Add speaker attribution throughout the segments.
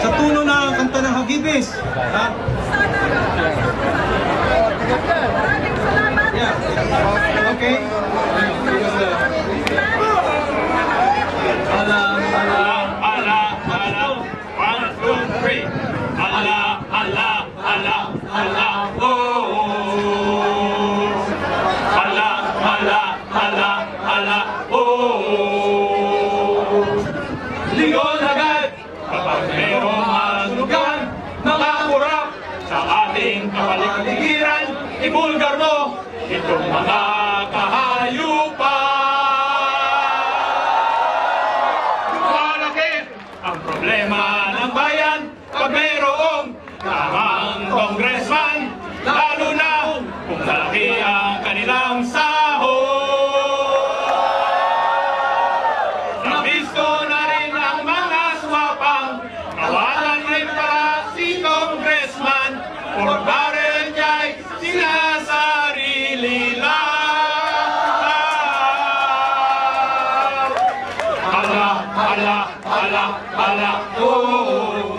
Speaker 1: Sa tuno ng kanta ng Hagibis. Ha? Yeah. Okay.
Speaker 2: Ala, ala, ala, ala. 1, 2, 3. Ala, ala, ala, ala. Oh. Ala, ala, ala, ala. Oh. Lingon agad kapag mayroong masunugan, mga kurap sa ating kapaligiran, ibulgar mo itong mga kahayupan. Lumalaki ang problema ng bayan pag mayroong tamang congressman, lalo na kung malaki ang kanilang sahod. Nabisto na rin ang mga swapang, kawalan rin para si congressman, for barrel niya'y sinasarili lang. Ala, ala, ala, ala, oh.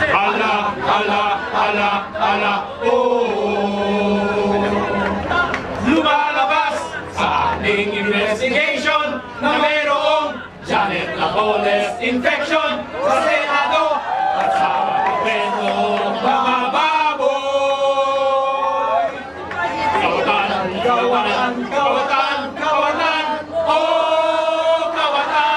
Speaker 2: Ala, ala, ala, ala, oh. Lumalabas sa ating investigation na mayroong Janet Lapoles infection sa Senado at sa Kongreso mga baboy. Kawatan, kawatan, kawatan, kawatan, oh kawatan.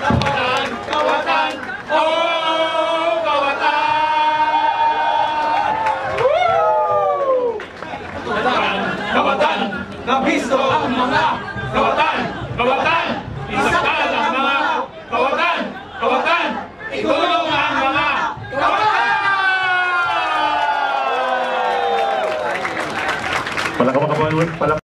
Speaker 2: Kawatan, kawatan, oh kawatan. Woo! Kawatan, nabisto ang mga kawatan, kawatan, isakal ang mga kawatan, kawatan, itulong ang mga kawatan!
Speaker 3: Palakpakan.